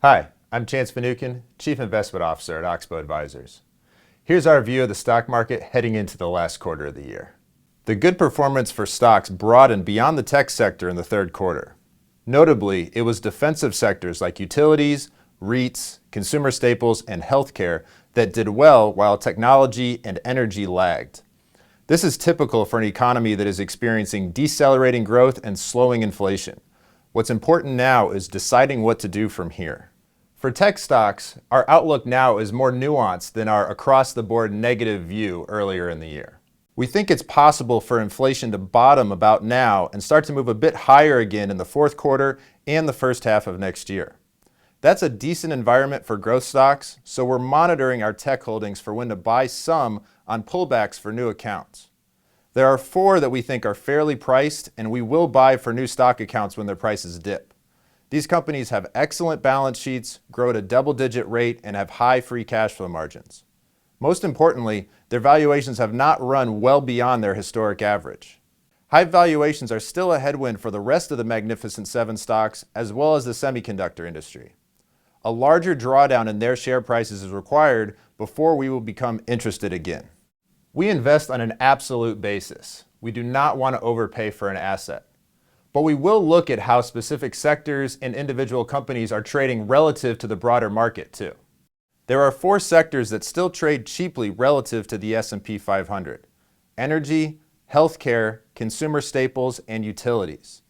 Hi, I'm Chance Finucane, Chief Investment Officer at Oxbow Advisors. Here's our view of the stock market heading into the last quarter of the year. The good performance for stocks broadened beyond the tech sector in the third quarter. Notably, it was defensive sectors like utilities, REITs, consumer staples, and healthcare that did well while technology and energy lagged. This is typical for an economy that is experiencing decelerating growth and slowing inflation. What's important now is deciding what to do from here. For tech stocks, our outlook now is more nuanced than our across-the-board negative view earlier in the year. We think it's possible for inflation to bottom about now and start to move a bit higher again in the fourth quarter and the first half of next year. That's a decent environment for growth stocks, so we're monitoring our tech holdings for when to buy some on pullbacks for new accounts. There are 4 that we think are fairly priced, and we will buy for new stock accounts when their prices dip. These companies have excellent balance sheets, grow at a double-digit rate, and have high free cash flow margins. Most importantly, their valuations have not run well beyond their historic average. High valuations are still a headwind for the rest of the Magnificent Seven stocks, as well as the semiconductor industry. A larger drawdown in their share prices is required before we will become interested again. We invest on an absolute basis. We do not want to overpay for an asset. But we will look at how specific sectors and individual companies are trading relative to the broader market too. There are 4 sectors that still trade cheaply relative to the S&P 500: energy, healthcare, consumer staples, and utilities.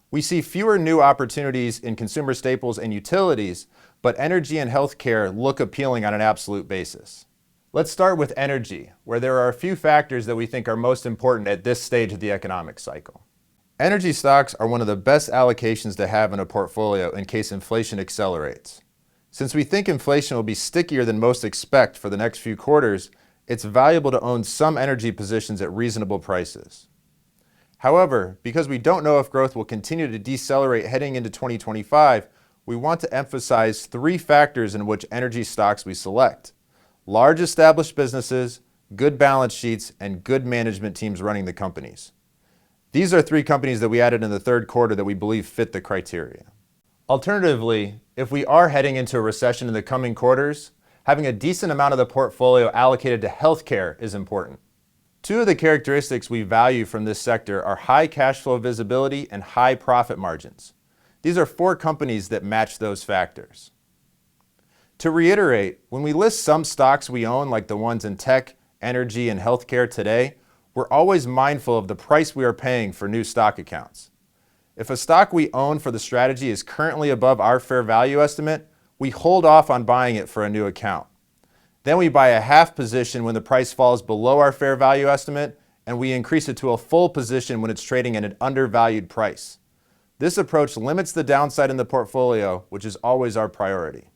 We see fewer new opportunities in consumer staples and utilities, but energy and healthcare look appealing on an absolute basis. Let's start with energy, where there are a few factors that we think are most important at this stage of the economic cycle. Energy stocks are one of the best allocations to have in a portfolio in case inflation accelerates. Since we think inflation will be stickier than most expect for the next few quarters, it's valuable to own some energy positions at reasonable prices. However, because we don't know if growth will continue to decelerate heading into 2025, we want to emphasize 3 factors in which energy stocks we select: large established businesses, good balance sheets, and good management teams running the companies. These are 3 companies that we added in the third quarter that we believe fit the criteria. Alternatively, if we are heading into a recession in the coming quarters, having a decent amount of the portfolio allocated to healthcare is important. 2 of the characteristics we value from this sector are high cash flow visibility and high profit margins. These are 4 companies that match those factors. To reiterate, when we list some stocks we own, like the ones in tech, energy, and healthcare today, we're always mindful of the price we are paying for new stock accounts. If a stock we own for the strategy is currently above our fair value estimate, we hold off on buying it for a new account. Then we buy a half position when the price falls below our fair value estimate, and we increase it to a full position when it's trading at an undervalued price. This approach limits the downside in the portfolio, which is always our priority.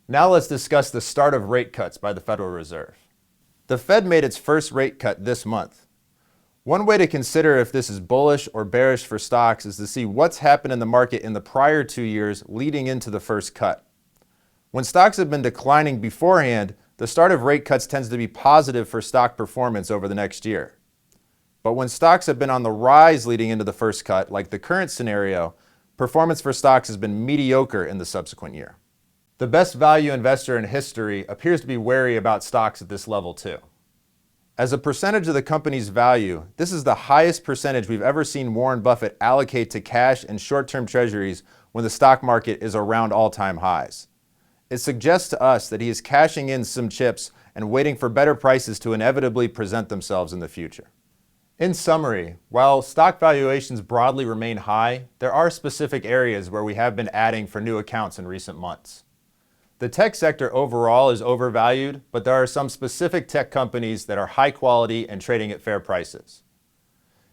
Now let's discuss the start of rate cuts by the Federal Reserve. The Fed made its first rate cut this month. One way to consider if this is bullish or bearish for stocks is to see what's happened in the market in the prior 2 years leading into the first cut. When stocks have been declining beforehand, the start of rate cuts tends to be positive for stock performance over the next year. But when stocks have been on the rise leading into the first cut, like the current scenario, performance for stocks has been mediocre in the subsequent year. The best value investor in history appears to be wary about stocks at this level too. As a percentage of the company's value, this is the highest percentage we've ever seen Warren Buffett allocate to cash and short-term treasuries when the stock market is around all-time highs. It suggests to us that he is cashing in some chips and waiting for better prices to inevitably present themselves in the future. In summary, while stock valuations broadly remain high, there are specific areas where we have been adding for new accounts in recent months. The tech sector overall is overvalued, but there are some specific tech companies that are high quality and trading at fair prices.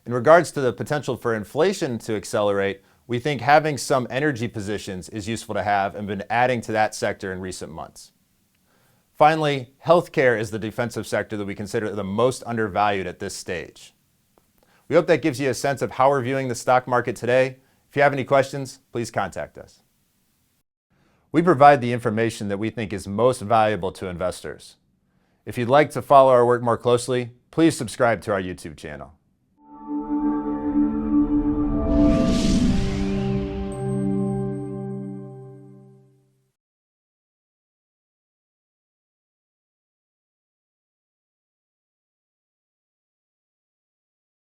In regards to the potential for inflation to accelerate, we think having some energy positions is useful to have and been adding to that sector in recent months. Finally, healthcare is the defensive sector that we consider the most undervalued at this stage. We hope that gives you a sense of how we're viewing the stock market today. If you have any questions, please contact us. We provide the information that we think is most valuable to investors. If you'd like to follow our work more closely, please subscribe to our YouTube channel.